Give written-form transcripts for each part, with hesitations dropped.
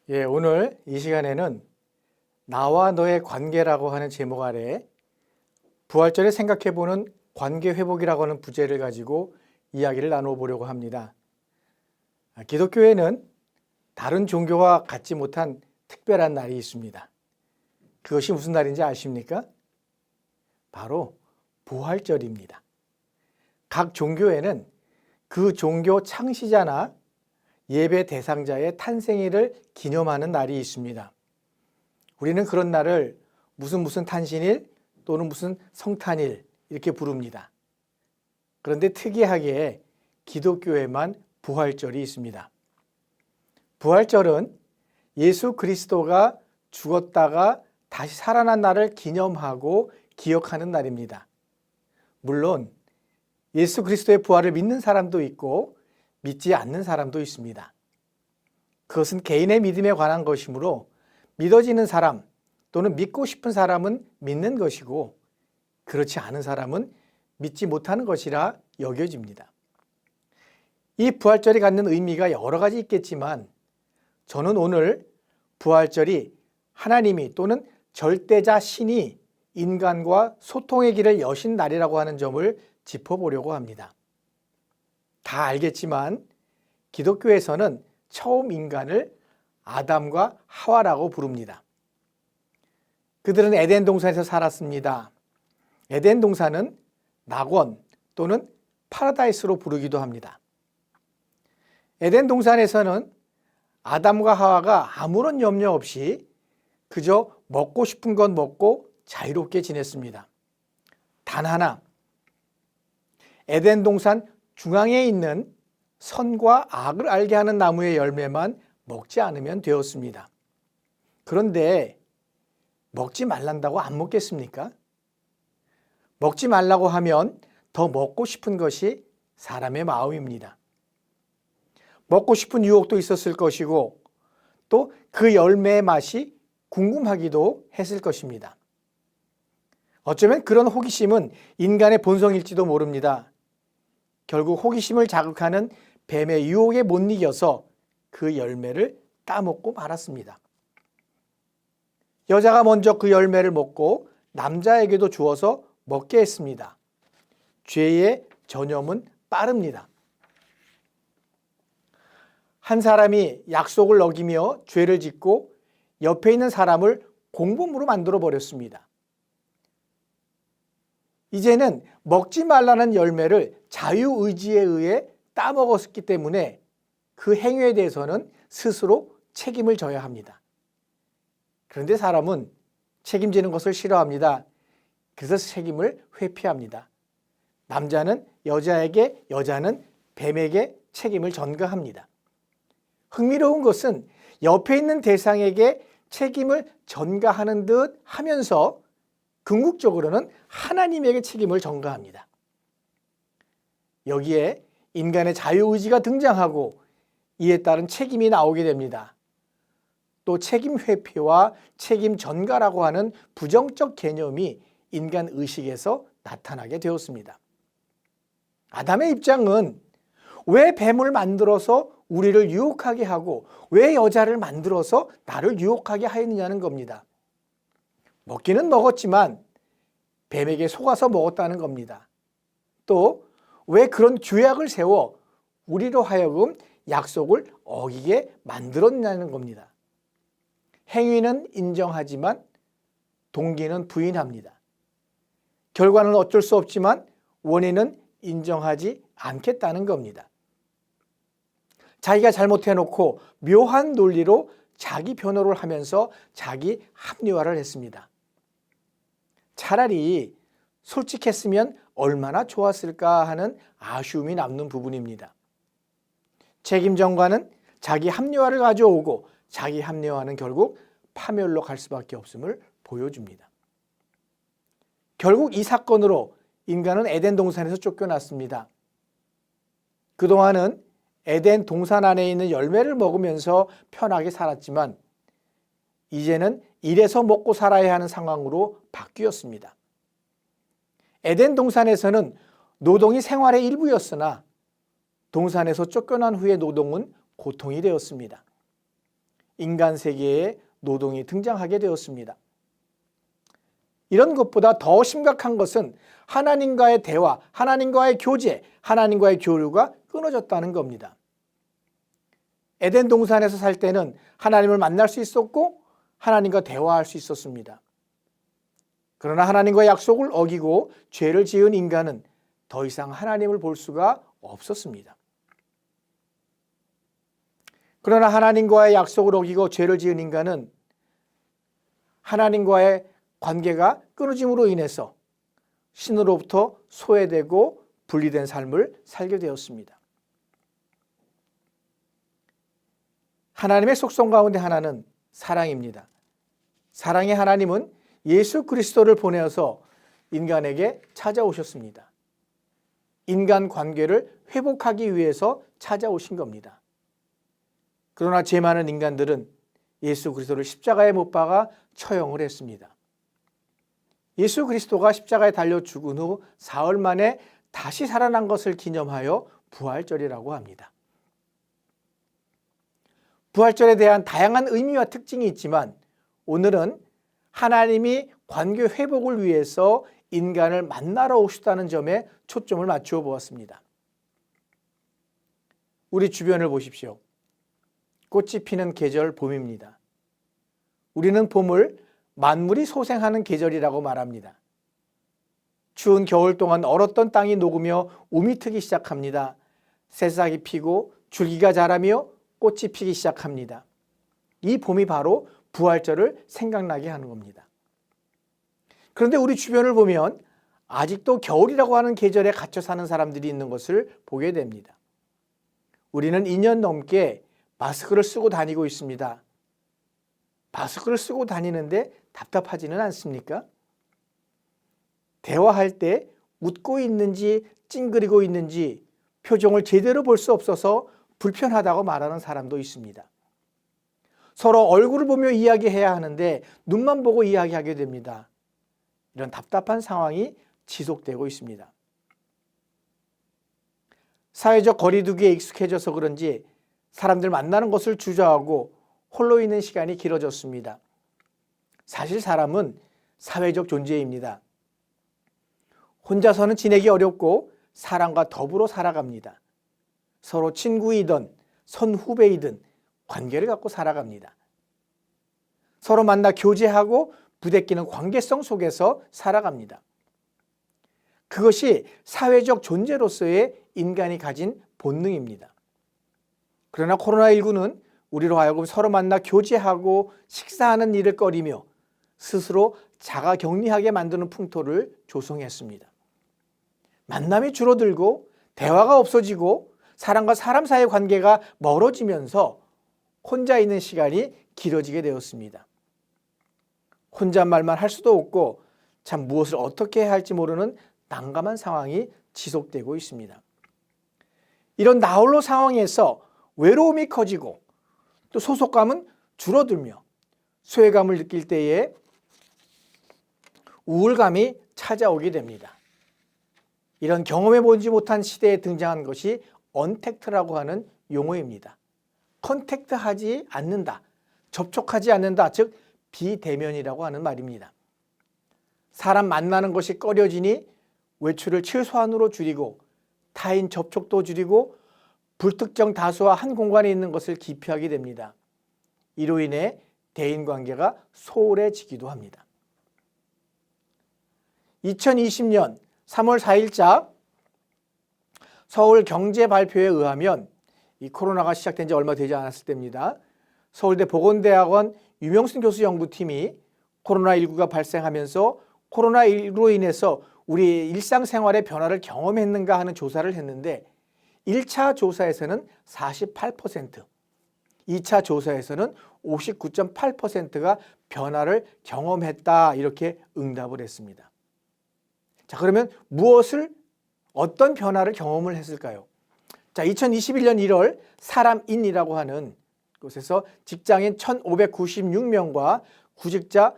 오늘 이 시간에는 나와 너의 관계라고 하는 제목 아래 부활절에 생각해보는 관계 회복이라고 하는 부제를 가지고 이야기를 나누어 보려고 합니다. 기독교에는 다른 종교와 갖지 못한 특별한 날이 있습니다. 그것이 무슨 날인지 아십니까? 바로 부활절입니다. 각 종교에는 그 종교 창시자나 예배 대상자의 탄생일을 기념하는 날이 있습니다. 우리는 그런 날을 무슨 탄신일 또는 무슨 성탄일 이렇게 부릅니다. 그런데 특이하게 기독교에만 부활절이 있습니다. 부활절은 예수 그리스도가 죽었다가 다시 살아난 날을 기념하고 기억하는 날입니다. 물론 예수 그리스도의 부활을 믿는 사람도 있고 믿지 않는 사람도 있습니다. 그것은 개인의 믿음에 관한 것이므로 믿어지는 사람 또는 믿고 싶은 사람은 믿는 것이고 그렇지 않은 사람은 믿지 못하는 것이라 여겨집니다. 이 부활절이 갖는 의미가 여러 가지 있겠지만 저는 오늘 부활절이 하나님이 또는 절대자 신이 인간과 소통의 길을 여신 날이라고 하는 점을 짚어보려고 합니다. 다 알겠지만 기독교에서는 처음 인간을 아담과 하와라고 부릅니다. 그들은 에덴 동산에서 살았습니다. 에덴 동산은 낙원 또는 파라다이스로 부르기도 합니다. 에덴 동산에서는 아담과 하와가 아무런 염려 없이 그저 먹고 싶은 건 먹고 자유롭게 지냈습니다. 단 하나, 에덴 동산 중앙에 있는 선과 악을 알게 하는 나무의 열매만 먹지 않으면 되었습니다. 그런데 먹지 말란다고 안 먹겠습니까? 먹지 말라고 하면 더 먹고 싶은 것이 사람의 마음입니다. 먹고 싶은 유혹도 있었을 것이고 또 그 열매의 맛이 궁금하기도 했을 것입니다. 어쩌면 그런 호기심은 인간의 본성일지도 모릅니다. 결국 호기심을 자극하는 뱀의 유혹에 못 이겨서 그 열매를 따먹고 말았습니다. 여자가 먼저 그 열매를 먹고 남자에게도 주어서 먹게 했습니다. 죄의 전염은 빠릅니다. 한 사람이 약속을 어기며 죄를 짓고 옆에 있는 사람을 공범으로 만들어 버렸습니다. 이제는 먹지 말라는 열매를 자유의지에 의해 따먹었기 때문에 그 행위에 대해서는 스스로 책임을 져야 합니다. 그런데 사람은 책임지는 것을 싫어합니다. 그래서 책임을 회피합니다. 남자는 여자에게, 여자는 뱀에게 책임을 전가합니다. 흥미로운 것은 옆에 있는 대상에게 책임을 전가하는 듯 하면서 궁극적으로는 하나님에게 책임을 전가합니다. 여기에 인간의 자유의지가 등장하고 이에 따른 책임이 나오게 됩니다. 또 책임 회피와 책임 전가라고 하는 부정적 개념이 인간 의식에서 나타나게 되었습니다. 아담의 입장은 왜 뱀을 만들어서 우리를 유혹하게 하고 왜 여자를 만들어서 나를 유혹하게 하였느냐는 겁니다. 먹기는 먹었지만 뱀에게 속아서 먹었다는 겁니다. 또 왜 그런 규약을 세워 우리로 하여금 약속을 어기게 만들었냐는 겁니다. 행위는 인정하지만 동기는 부인합니다. 결과는 어쩔 수 없지만 원인은 인정하지 않겠다는 겁니다. 자기가 잘못해놓고 묘한 논리로 자기 변호를 하면서 자기 합리화를 했습니다. 차라리 솔직했으면 얼마나 좋았을까 하는 아쉬움이 남는 부분입니다. 책임 전가는 자기 합리화를 가져오고 자기 합리화는 결국 파멸로 갈 수밖에 없음을 보여줍니다. 결국 이 사건으로 인간은 에덴 동산에서 쫓겨났습니다. 그동안은 에덴 동산 안에 있는 열매를 먹으면서 편하게 살았지만 이제는 일해서 먹고 살아야 하는 상황으로 바뀌었습니다. 에덴 동산에서는 노동이 생활의 일부였으나 동산에서 쫓겨난 후의 노동은 고통이 되었습니다. 인간 세계에 노동이 등장하게 되었습니다. 이런 것보다 더 심각한 것은 하나님과의 대화, 하나님과의 교제, 하나님과의 교류가 끊어졌다는 겁니다. 에덴 동산에서 살 때는 하나님을 만날 수 있었고 하나님과 대화할 수 있었습니다. 그러나 하나님과의 약속을 어기고 죄를 지은 인간은 더 이상 하나님을 볼 수가 없었습니다. 그러나 하나님과의 약속을 어기고 죄를 지은 인간은 하나님과의 관계가 끊어짐으로 인해서 신으로부터 소외되고 분리된 삶을 살게 되었습니다. 하나님의 속성 가운데 하나는 사랑입니다. 사랑의 하나님은 예수 그리스도를 보내어서 인간에게 찾아오셨습니다. 인간 관계를 회복하기 위해서 찾아오신 겁니다. 그러나 죄 많은 인간들은 예수 그리스도를 십자가에 못 박아 처형을 했습니다. 예수 그리스도가 십자가에 달려 죽은 후 사흘 만에 다시 살아난 것을 기념하여 부활절이라고 합니다. 부활절에 대한 다양한 의미와 특징이 있지만 오늘은 하나님이 관계 회복을 위해서 인간을 만나러 오셨다는 점에 초점을 맞추어 보았습니다. 우리 주변을 보십시오. 꽃이 피는 계절 봄입니다. 우리는 봄을 만물이 소생하는 계절이라고 말합니다. 추운 겨울 동안 얼었던 땅이 녹으며 움이 트기 시작합니다. 새싹이 피고 줄기가 자라며 꽃이 피기 시작합니다. 이 봄이 바로 부활절을 생각나게 하는 겁니다. 그런데 우리 주변을 보면 아직도 겨울이라고 하는 계절에 갇혀 사는 사람들이 있는 것을 보게 됩니다. 우리는 2년 넘게 마스크를 쓰고 다니고 있습니다. 마스크를 쓰고 다니는데 답답하지는 않습니까? 대화할 때 웃고 있는지 찡그리고 있는지 표정을 제대로 볼 수 없어서 불편하다고 말하는 사람도 있습니다. 서로 얼굴을 보며 이야기해야 하는데 눈만 보고 이야기하게 됩니다. 이런 답답한 상황이 지속되고 있습니다. 사회적 거리두기에 익숙해져서 그런지 사람들 만나는 것을 주저하고 홀로 있는 시간이 길어졌습니다. 사실 사람은 사회적 존재입니다. 혼자서는 지내기 어렵고 사람과 더불어 살아갑니다. 서로 친구이든 선후배이든 관계를 갖고 살아갑니다. 서로 만나 교제하고 부대끼는 관계성 속에서 살아갑니다. 그것이 사회적 존재로서의 인간이 가진 본능입니다. 그러나 코로나19는 우리로 하여금 서로 만나 교제하고 식사하는 일을 꺼리며 스스로 자가격리하게 만드는 풍토를 조성했습니다. 만남이 줄어들고 대화가 없어지고 사람과 사람 사이의 관계가 멀어지면서 혼자 있는 시간이 길어지게 되었습니다. 혼잣말만 할 수도 없고 참 무엇을 어떻게 해야 할지 모르는 난감한 상황이 지속되고 있습니다. 이런 나홀로 상황에서 외로움이 커지고 또 소속감은 줄어들며 소외감을 느낄 때에 우울감이 찾아오게 됩니다. 이런 경험해보지 못한 시대에 등장한 것이 언택트라고 하는 용어입니다. 컨택트하지 않는다, 접촉하지 않는다, 즉 비대면이라고 하는 말입니다. 사람 만나는 것이 꺼려지니 외출을 최소한으로 줄이고 타인 접촉도 줄이고 불특정 다수와 한 공간에 있는 것을 기피하게 됩니다. 이로 인해 대인관계가 소홀해지기도 합니다. 2020년 3월 4일자 서울경제발표에 의하면 이 코로나가 시작된 지 얼마 되지 않았을 때입니다. 서울대 보건대학원 유명순 교수 연구팀이 코로나19가 발생하면서 코로나19로 인해서 우리 일상생활의 변화를 경험했는가 하는 조사를 했는데 1차 조사에서는 48%, 2차 조사에서는 59.8%가 변화를 경험했다 이렇게 응답을 했습니다. 자, 그러면 어떤 변화를 경험을 했을까요? 자, 2021년 1월 사람인이라고 하는 곳에서 직장인 1,596명과 구직자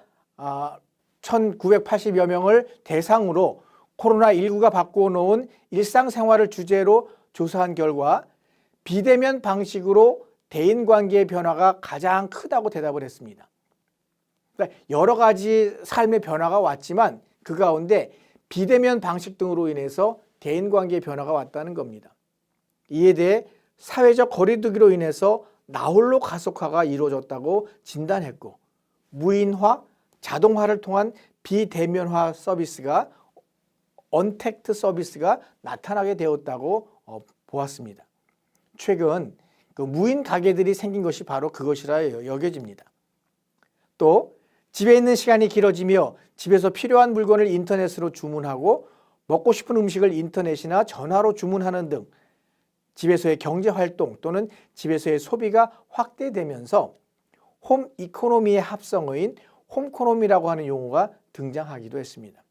1,980여 명을 대상으로 코로나19가 바꿔놓은 일상생활을 주제로 조사한 결과 비대면 방식으로 대인관계의 변화가 가장 크다고 대답을 했습니다. 그러니까 여러 가지 삶의 변화가 왔지만 그 가운데 비대면 방식 등으로 인해서 대인관계의 변화가 왔다는 겁니다. 이에 대해 사회적 거리두기로 인해서 나홀로 가속화가 이루어졌다고 진단했고, 무인화, 자동화를 통한 비대면화 서비스가 언택트 서비스가 나타나게 되었다고 보았습니다. 최근 그 무인 가게들이 생긴 것이 바로 그것이라 여겨집니다. 또 집에 있는 시간이 길어지며 집에서 필요한 물건을 인터넷으로 주문하고 먹고 싶은 음식을 인터넷이나 전화로 주문하는 등 집에서의 경제활동 또는 집에서의 소비가 확대되면서 홈 이코노미의 합성어인 홈코노미라고 하는 용어가 등장하기도 했습니다.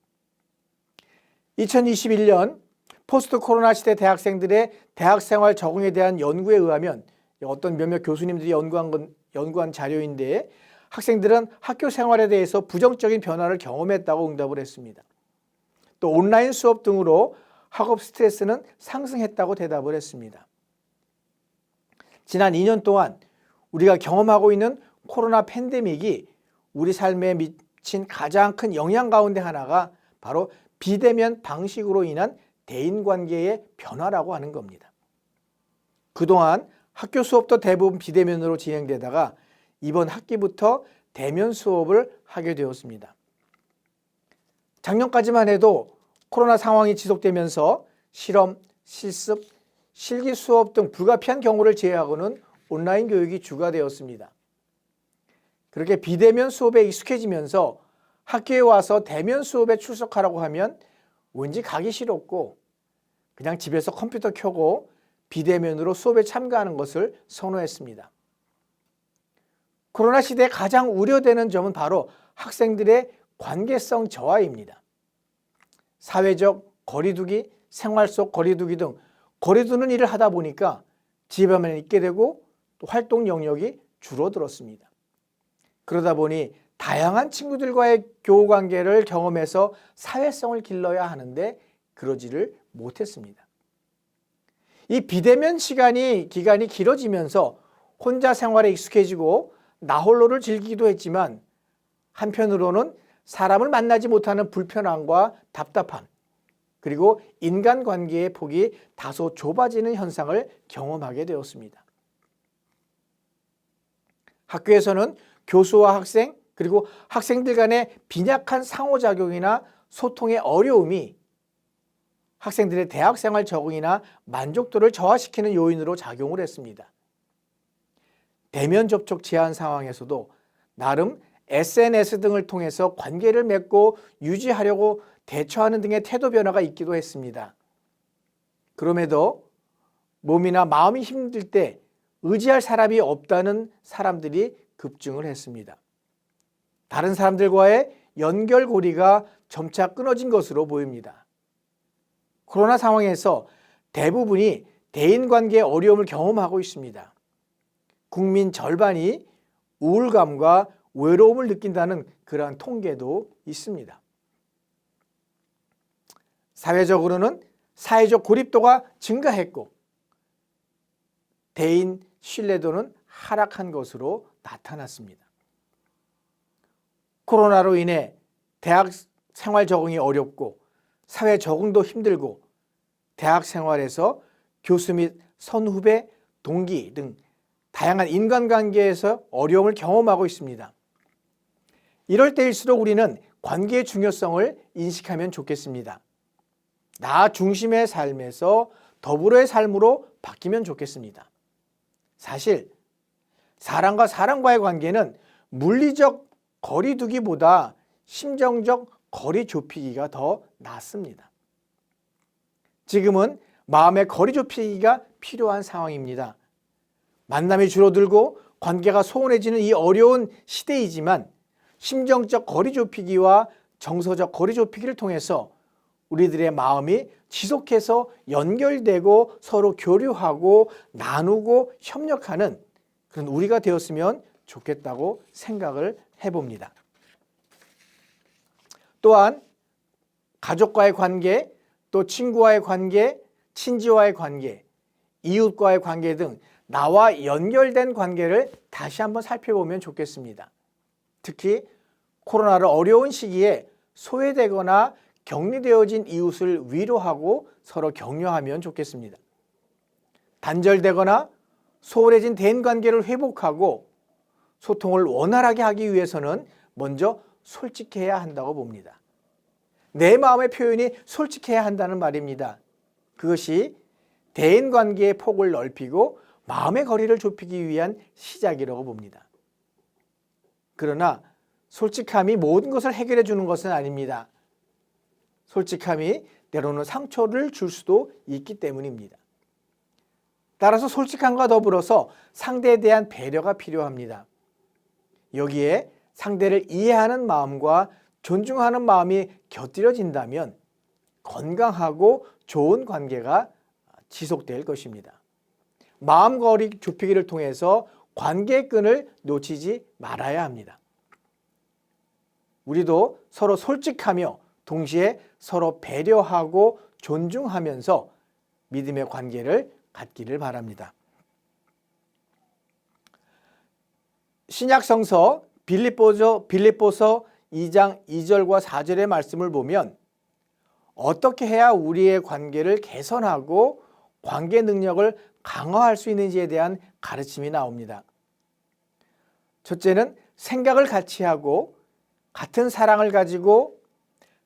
2021년 포스트 코로나 시대 대학생들의 대학생활 적응에 대한 연구에 의하면 어떤 몇몇 교수님들이 연구한 자료인데, 학생들은 학교 생활에 대해서 부정적인 변화를 경험했다고 응답을 했습니다. 또 온라인 수업 등으로 학업 스트레스는 상승했다고 대답을 했습니다. 지난 2년 동안 우리가 경험하고 있는 코로나 팬데믹이 우리 삶에 미친 가장 큰 영향 가운데 하나가 바로 비대면 방식으로 인한 대인관계의 변화라고 하는 겁니다. 그동안 학교 수업도 대부분 비대면으로 진행되다가 이번 학기부터 대면 수업을 하게 되었습니다. 작년까지만 해도 코로나 상황이 지속되면서 실험, 실습, 실기 수업 등 불가피한 경우를 제외하고는 온라인 교육이 주가 되었습니다. 그렇게 비대면 수업에 익숙해지면서 학교에 와서 대면 수업에 출석하라고 하면 왠지 가기 싫었고 그냥 집에서 컴퓨터 켜고 비대면으로 수업에 참가하는 것을 선호했습니다. 코로나 시대에 가장 우려되는 점은 바로 학생들의 관계성 저하입니다. 사회적 거리두기, 생활 속 거리두기 등 거리두는 일을 하다 보니까 집에만 있게 되고 또 활동 영역이 줄어들었습니다. 그러다 보니 다양한 친구들과의 교우 관계를 경험해서 사회성을 길러야 하는데 그러지를 못했습니다. 이 비대면 기간이 길어지면서 혼자 생활에 익숙해지고 나홀로를 즐기기도 했지만 한편으로는 사람을 만나지 못하는 불편함과 답답함, 그리고 인간관계의 폭이 다소 좁아지는 현상을 경험하게 되었습니다. 학교에서는 교수와 학생, 그리고 학생들 간의 빈약한 상호작용이나 소통의 어려움이 학생들의 대학생활 적응이나 만족도를 저하시키는 요인으로 작용을 했습니다. 대면 접촉 제한 상황에서도 나름 SNS 등을 통해서 관계를 맺고 유지하려고 대처하는 등의 태도 변화가 있기도 했습니다. 그럼에도 몸이나 마음이 힘들 때 의지할 사람이 없다는 사람들이 급증을 했습니다. 다른 사람들과의 연결고리가 점차 끊어진 것으로 보입니다. 코로나 상황에서 대부분이 대인관계의 어려움을 경험하고 있습니다. 국민 절반이 우울감과 외로움을 느낀다는 그러한 통계도 있습니다. 사회적으로는 사회적 고립도가 증가했고 대인 신뢰도는 하락한 것으로 나타났습니다. 코로나로 인해 대학 생활 적응이 어렵고 사회 적응도 힘들고 대학 생활에서 교수 및 선후배, 동기 등 다양한 인간관계에서 어려움을 경험하고 있습니다. 이럴 때일수록 우리는 관계의 중요성을 인식하면 좋겠습니다. 나 중심의 삶에서 더불어의 삶으로 바뀌면 좋겠습니다. 사실 사람과 사람과의 관계는 물리적 거리두기보다 심정적 거리 좁히기가 더 낫습니다. 지금은 마음의 거리 좁히기가 필요한 상황입니다. 만남이 줄어들고 관계가 소원해지는 이 어려운 시대이지만 심정적 거리 좁히기와 정서적 거리 좁히기를 통해서 우리들의 마음이 지속해서 연결되고 서로 교류하고 나누고 협력하는 그런 우리가 되었으면 좋겠다고 생각을 해봅니다. 또한 가족과의 관계, 또 친구와의 관계, 친지와의 관계, 이웃과의 관계 등 나와 연결된 관계를 다시 한번 살펴보면 좋겠습니다. 특히 코로나로 어려운 시기에 소외되거나 격리되어진 이웃을 위로하고 서로 격려하면 좋겠습니다. 단절되거나 소홀해진 대인관계를 회복하고 소통을 원활하게 하기 위해서는 먼저 솔직해야 한다고 봅니다. 내 마음의 표현이 솔직해야 한다는 말입니다. 그것이 대인관계의 폭을 넓히고 마음의 거리를 좁히기 위한 시작이라고 봅니다. 그러나 솔직함이 모든 것을 해결해 주는 것은 아닙니다. 솔직함이 때로는 상처를 줄 수도 있기 때문입니다. 따라서 솔직함과 더불어서 상대에 대한 배려가 필요합니다. 여기에 상대를 이해하는 마음과 존중하는 마음이 곁들여진다면 건강하고 좋은 관계가 지속될 것입니다. 마음거리 좁히기를 통해서 관계의 끈을 놓치지 말아야 합니다. 우리도 서로 솔직하며 동시에 서로 배려하고 존중하면서 믿음의 관계를 갖기를 바랍니다. 신약성서 빌립보서 2장 2절과 4절의 말씀을 보면 어떻게 해야 우리의 관계를 개선하고 관계 능력을 강화할 수 있는지에 대한 가르침이 나옵니다. 첫째는 생각을 같이 하고 같은 사랑을 가지고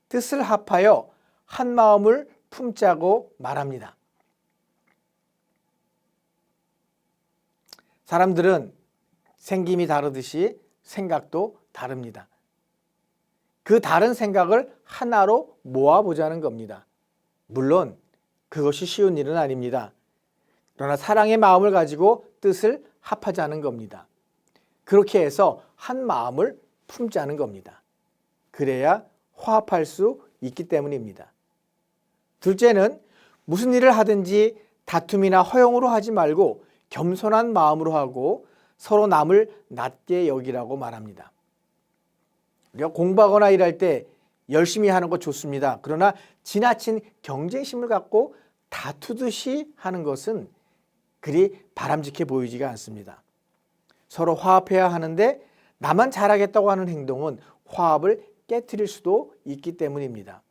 뜻을 합하여 한 마음을 품자고 말합니다. 사람들은 생김이 다르듯이 생각도 다릅니다. 그 다른 생각을 하나로 모아보자는 겁니다. 물론 그것이 쉬운 일은 아닙니다. 그러나 사랑의 마음을 가지고 뜻을 합하자는 겁니다. 그렇게 해서 한 마음을 품자는 겁니다. 그래야 화합할 수 있기 때문입니다. 둘째는 무슨 일을 하든지 다툼이나 허용으로 하지 말고 겸손한 마음으로 하고 서로 남을 낮게 여기라고 말합니다. 우리가 공부하거나 일할 때 열심히 하는 것 좋습니다. 그러나 지나친 경쟁심을 갖고 다투듯이 하는 것은 그리 바람직해 보이지가 않습니다. 서로 화합해야 하는데 나만 잘하겠다고 하는 행동은 화합을 깨트릴 수도 있기 때문입니다.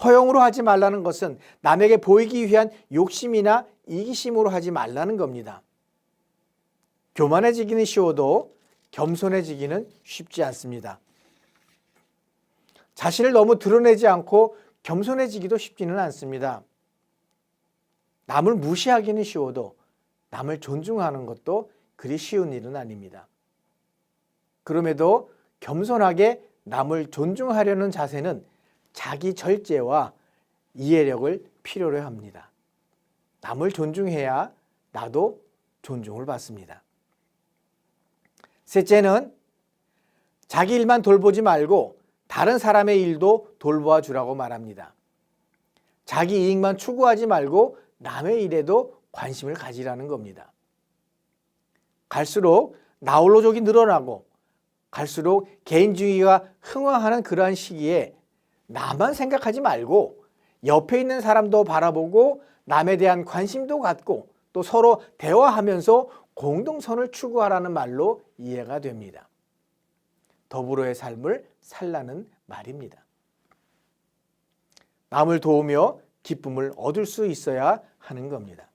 허용으로 하지 말라는 것은 남에게 보이기 위한 욕심이나 이기심으로 하지 말라는 겁니다. 교만해지기는 쉬워도 겸손해지기는 쉽지 않습니다. 자신을 너무 드러내지 않고 겸손해지기도 쉽지는 않습니다. 남을 무시하기는 쉬워도 남을 존중하는 것도 그리 쉬운 일은 아닙니다. 그럼에도 겸손하게 남을 존중하려는 자세는 자기 절제와 이해력을 필요로 합니다. 남을 존중해야 나도 존중을 받습니다. 셋째는 자기 일만 돌보지 말고 다른 사람의 일도 돌보아 주라고 말합니다. 자기 이익만 추구하지 말고 남의 일에도 관심을 가지라는 겁니다. 갈수록 나홀로족이 늘어나고 갈수록 개인주의가 흥황하는 그러한 시기에 나만 생각하지 말고 옆에 있는 사람도 바라보고 남에 대한 관심도 갖고 또 서로 대화하면서 공동선을 추구하라는 말로 이해가 됩니다. 더불어의 삶을 살라는 말입니다. 남을 도우며 기쁨을 얻을 수 있어야 하는 겁니다.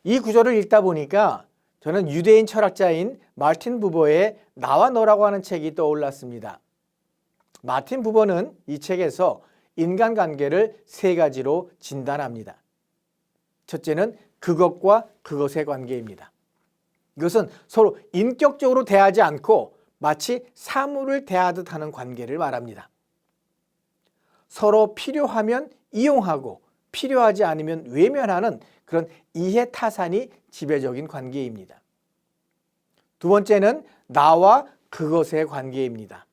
이 구절을 읽다 보니까 저는 유대인 철학자인 마틴 부버의 나와 너라고 하는 책이 떠올랐습니다. 마틴 부버는 이 책에서 인간관계를 세 가지로 진단합니다. 첫째는 그것과 그것의 관계입니다. 이것은 서로 인격적으로 대하지 않고 마치 사물을 대하듯 하는 관계를 말합니다. 서로 필요하면 이용하고 필요하지 않으면 외면하는 그런 이해타산이 지배적인 관계입니다. 두 번째는 나와 그것의 관계입니다.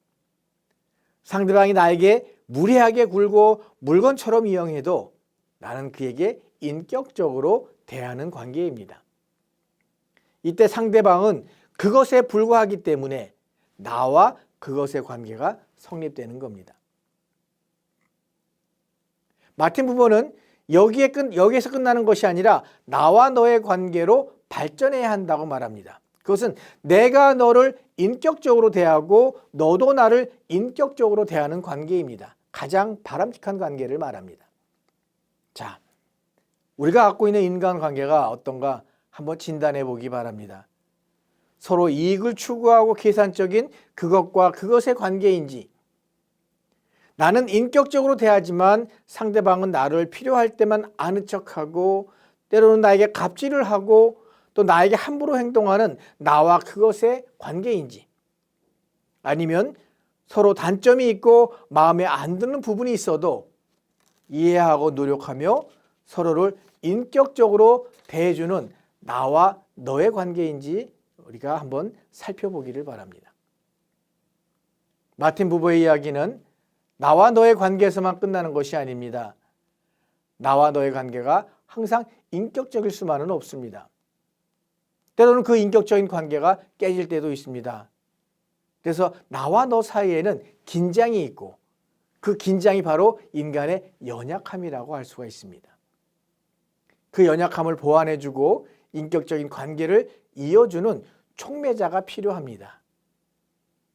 상대방이 나에게 무례하게 굴고 물건처럼 이용해도 나는 그에게 인격적으로 대하는 관계입니다. 이때 상대방은 그것에 불과하기 때문에 나와 그것의 관계가 성립되는 겁니다. 마틴 부버는 여기에서 끝나는 것이 아니라 나와 너의 관계로 발전해야 한다고 말합니다. 그것은 내가 너를 인격적으로 대하고 너도 나를 인격적으로 대하는 관계입니다. 가장 바람직한 관계를 말합니다. 자, 우리가 갖고 있는 인간관계가 어떤가 한번 진단해 보기 바랍니다. 서로 이익을 추구하고 계산적인 그것과 그것의 관계인지, 나는 인격적으로 대하지만 상대방은 나를 필요할 때만 아는 척하고 때로는 나에게 갑질을 하고 또 나에게 함부로 행동하는 나와 그것의 관계인지, 아니면 서로 단점이 있고 마음에 안 드는 부분이 있어도 이해하고 노력하며 서로를 인격적으로 대해주는 나와 너의 관계인지 우리가 한번 살펴보기를 바랍니다. 마틴 부버의 이야기는 나와 너의 관계에서만 끝나는 것이 아닙니다. 나와 너의 관계가 항상 인격적일 수만은 없습니다. 때로는 그 인격적인 관계가 깨질 때도 있습니다. 그래서 나와 너 사이에는 긴장이 있고 그 긴장이 바로 인간의 연약함이라고 할 수가 있습니다. 그 연약함을 보완해주고 인격적인 관계를 이어주는 촉매자가 필요합니다.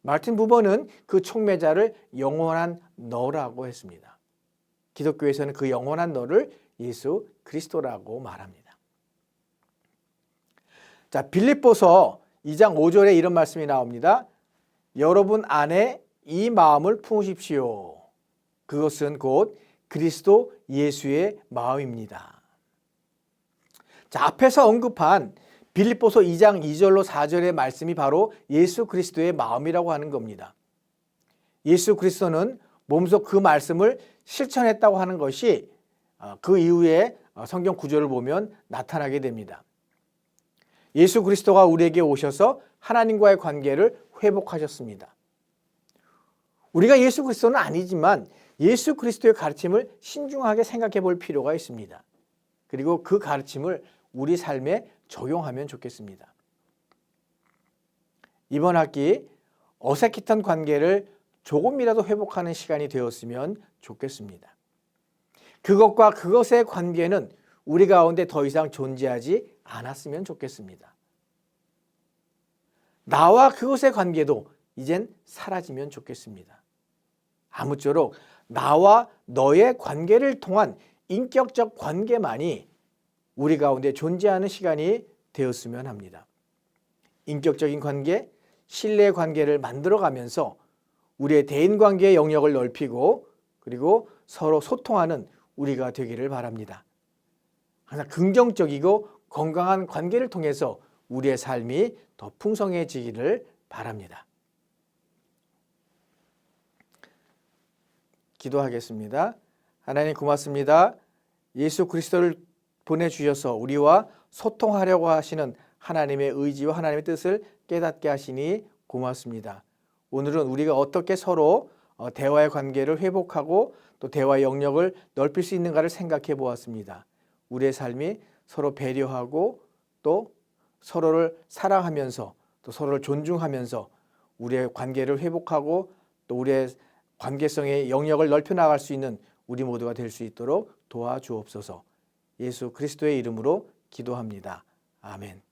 마틴 부버는 그 촉매자를 영원한 너라고 했습니다. 기독교에서는 그 영원한 너를 예수 그리스도라고 말합니다. 자, 빌립보서 2장 5절에 이런 말씀이 나옵니다. 여러분 안에 이 마음을 품으십시오. 그것은 곧 그리스도 예수의 마음입니다. 자, 앞에서 언급한 빌립보서 2장 2절로 4절의 말씀이 바로 예수 그리스도의 마음이라고 하는 겁니다. 예수 그리스도는 몸소 그 말씀을 실천했다고 하는 것이 그 이후에 성경 구절을 보면 나타나게 됩니다. 예수 그리스도가 우리에게 오셔서 하나님과의 관계를 회복하셨습니다. 우리가 예수 그리스도는 아니지만 예수 그리스도의 가르침을 신중하게 생각해 볼 필요가 있습니다. 그리고 그 가르침을 우리 삶에 적용하면 좋겠습니다. 이번 학기 어색했던 관계를 조금이라도 회복하는 시간이 되었으면 좋겠습니다. 그것과 그것의 관계는 우리 가운데 더 이상 존재하지 않았으면 좋겠습니다. 나와 그것의 관계도 이젠 사라지면 좋겠습니다. 아무쪼록 나와 너의 관계를 통한 인격적 관계만이 우리 가운데 존재하는 시간이 되었으면 합니다. 인격적인 관계, 신뢰의 관계를 만들어가면서 우리의 대인관계의 영역을 넓히고 그리고 서로 소통하는 우리가 되기를 바랍니다. 항상 긍정적이고 건강한 관계를 통해서 우리의 삶이 더 풍성해지기를 바랍니다. 기도하겠습니다. 하나님 고맙습니다. 예수 그리스도를 보내주셔서 우리와 소통하려고 하시는 하나님의 의지와 하나님의 뜻을 깨닫게 하시니 고맙습니다. 오늘은 우리가 어떻게 서로 대화의 관계를 회복하고 또 대화의 영역을 넓힐 수 있는가를 생각해 보았습니다. 우리의 삶이 서로 배려하고 또 서로를 사랑하면서 또 서로를 존중하면서 우리의 관계를 회복하고 또 우리의 관계성의 영역을 넓혀 나갈 수 있는 우리 모두가 될 수 있도록 도와주옵소서. 예수 그리스도의 이름으로 기도합니다. 아멘.